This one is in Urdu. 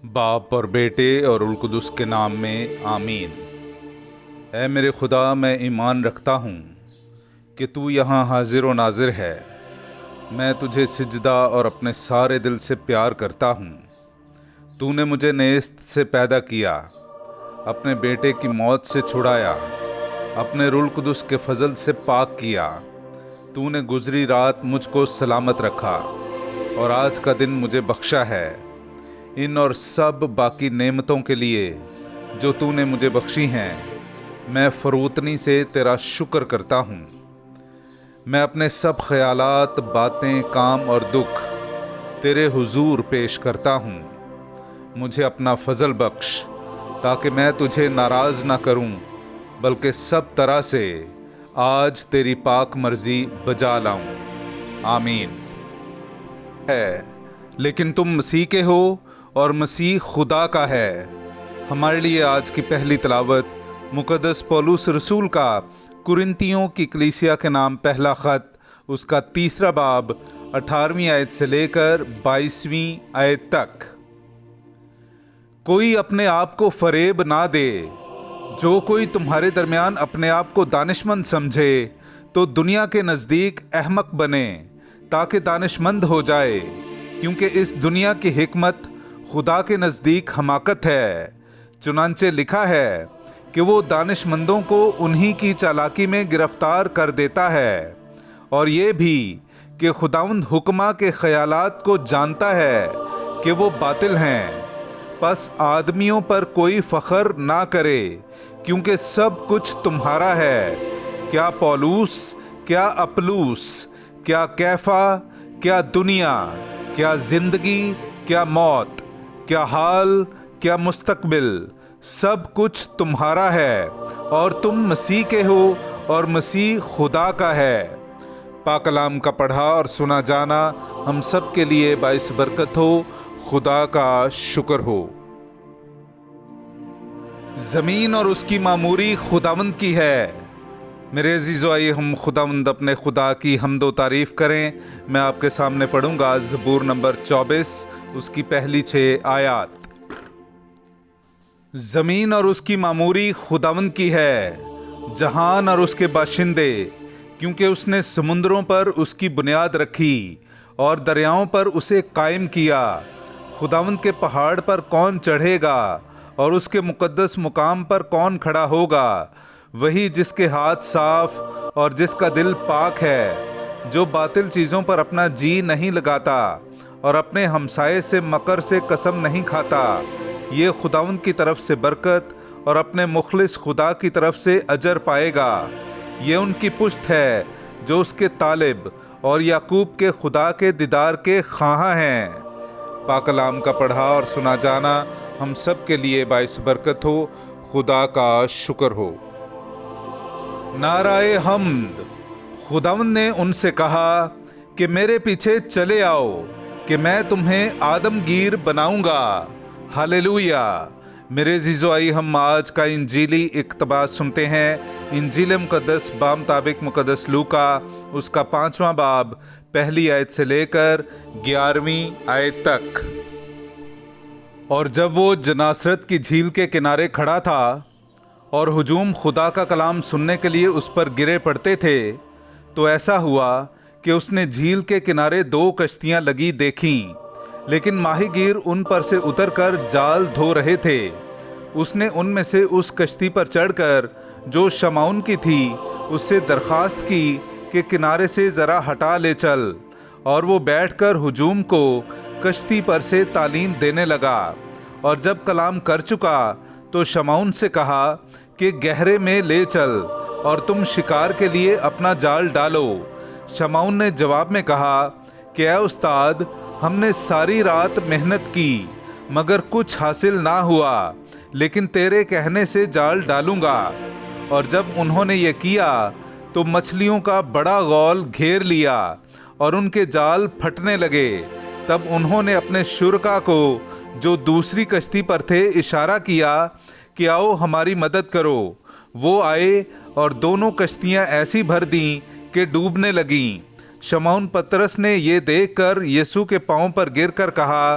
باپ اور بیٹے اور روح القدس کے نام میں آمین۔ اے میرے خدا، میں ایمان رکھتا ہوں کہ تو یہاں حاضر و ناظر ہے۔ میں تجھے سجدہ اور اپنے سارے دل سے پیار کرتا ہوں۔ تو نے مجھے نیست سے پیدا کیا، اپنے بیٹے کی موت سے چھڑایا، اپنے روح القدس کے فضل سے پاک کیا۔ تو نے گزری رات مجھ کو سلامت رکھا اور آج کا دن مجھے بخشا ہے۔ ان اور سب باقی نعمتوں کے لیے جو تو نے مجھے بخشی ہیں، میں فروتنی سے تیرا شکر کرتا ہوں۔ میں اپنے سب خیالات، باتیں، کام اور دکھ تیرے حضور پیش کرتا ہوں۔ مجھے اپنا فضل بخش تاکہ میں تجھے ناراض نہ کروں، بلکہ سب طرح سے آج تیری پاک مرضی بجا لاؤں۔ آمین۔ لیکن تم مسیح کے ہو اور مسیح خدا کا ہے۔ ہمارے لیے آج کی پہلی تلاوت مقدس پولس رسول کا کرنتیوں کی کلیسیا کے نام پہلا خط، اس کا 3 باب 18ویں آیت سے لے کر 22ویں آیت تک۔ کوئی اپنے آپ کو فریب نہ دے۔ جو کوئی تمہارے درمیان اپنے آپ کو دانشمند سمجھے تو دنیا کے نزدیک احمق بنے تاکہ دانشمند ہو جائے، کیونکہ اس دنیا کی حکمت خدا کے نزدیک حماقت ہے۔ چنانچہ لکھا ہے کہ وہ دانشمندوں کو انہی کی چالاکی میں گرفتار کر دیتا ہے، اور یہ بھی کہ خداوند حکماں کے خیالات کو جانتا ہے کہ وہ باطل ہیں۔ پس آدمیوں پر کوئی فخر نہ کرے، کیونکہ سب کچھ تمہارا ہے۔ کیا پولوس، کیا اپلوس، کیا کیفا، کیا دنیا، کیا زندگی، کیا موت، کیا حال، کیا مستقبل، سب کچھ تمہارا ہے، اور تم مسیح کے ہو اور مسیح خدا کا ہے۔ پاک کلام کا پڑھا اور سنا جانا ہم سب کے لیے باعث برکت ہو۔ خدا کا شکر ہو۔ زمین اور اس کی معموری خداوند کی ہے۔ میرے عزیزو، آئیے ہم خداوند اپنے خدا کی حمد و تعریف کریں۔ میں آپ کے سامنے پڑھوں گا زبور نمبر 24، اس کی پہلی 6 آیات۔ زمین اور اس کی معموری خداوند کی ہے، جہان اور اس کے باشندے، کیونکہ اس نے سمندروں پر اس کی بنیاد رکھی اور دریاؤں پر اسے قائم کیا۔ خداوند کے پہاڑ پر کون چڑھے گا اور اس کے مقدس مقام پر کون کھڑا ہوگا؟ وہی جس کے ہاتھ صاف اور جس کا دل پاک ہے، جو باطل چیزوں پر اپنا جی نہیں لگاتا اور اپنے ہمسائے سے مکر سے قسم نہیں کھاتا۔ یہ خداوند کی طرف سے برکت اور اپنے مخلص خدا کی طرف سے اجر پائے گا۔ یہ ان کی پشت ہے جو اس کے طالب اور یعقوب کے خدا کے دیدار کے خواہاں ہیں۔ پاک کلام کا پڑھا اور سنا جانا ہم سب کے لیے باعث برکت ہو۔ خدا کا شکر ہو۔ نعرہ حمد۔ خداوند نے ان سے کہا کہ میرے پیچھے چلے آؤ کہ میں تمہیں آدم گیر بناؤں گا۔ ہاللویا۔ میرے عزیزو، آئیے ہم آج کا انجیلی اقتباس سنتے ہیں۔ انجیل مقدس بامطابق مقدس لوکا، اس کا 5واں باب، پہلی آیت سے لے کر 11ویں آیت تک۔ اور جب وہ جناسرت کی جھیل کے کنارے کھڑا تھا اور ہجوم خدا کا کلام سننے کے لیے اس پر گرے پڑتے تھے، تو ایسا ہوا کہ اس نے جھیل کے کنارے 2 کشتیاں لگی دیکھیں، لیکن ماہی گیر ان پر سے اتر کر جال دھو رہے تھے۔ اس نے ان میں سے اس کشتی پر چڑھ کر جو شمعون کی تھی اس سے درخواست کی کہ کنارے سے ذرا ہٹا لے چل، اور وہ بیٹھ کر ہجوم کو کشتی پر سے تعلیم دینے لگا۔ اور جب کلام کر چکا تو شمعون سے کہا کہ گہرے میں لے چل اور تم شکار کے لیے اپنا جال ڈالو۔ شمعون نے جواب میں کہا کہ اے استاد، ہم نے ساری رات محنت کی مگر کچھ حاصل نہ ہوا، لیکن تیرے کہنے سے جال ڈالوں گا۔ اور جب انہوں نے یہ کیا تو مچھلیوں کا بڑا غول گھیر لیا اور ان کے جال پھٹنے لگے۔ تب انہوں نے اپنے شرکا کو جو دوسری کشتی پر تھے اشارہ کیا کہ آؤ ہماری مدد کرو۔ وہ آئے اور دونوں کشتیاں ایسی بھر دیں کہ ڈوبنے لگیں۔ شمعون پترس نے یہ دیکھ کر یسوع کے پاؤں پر گر کر کہا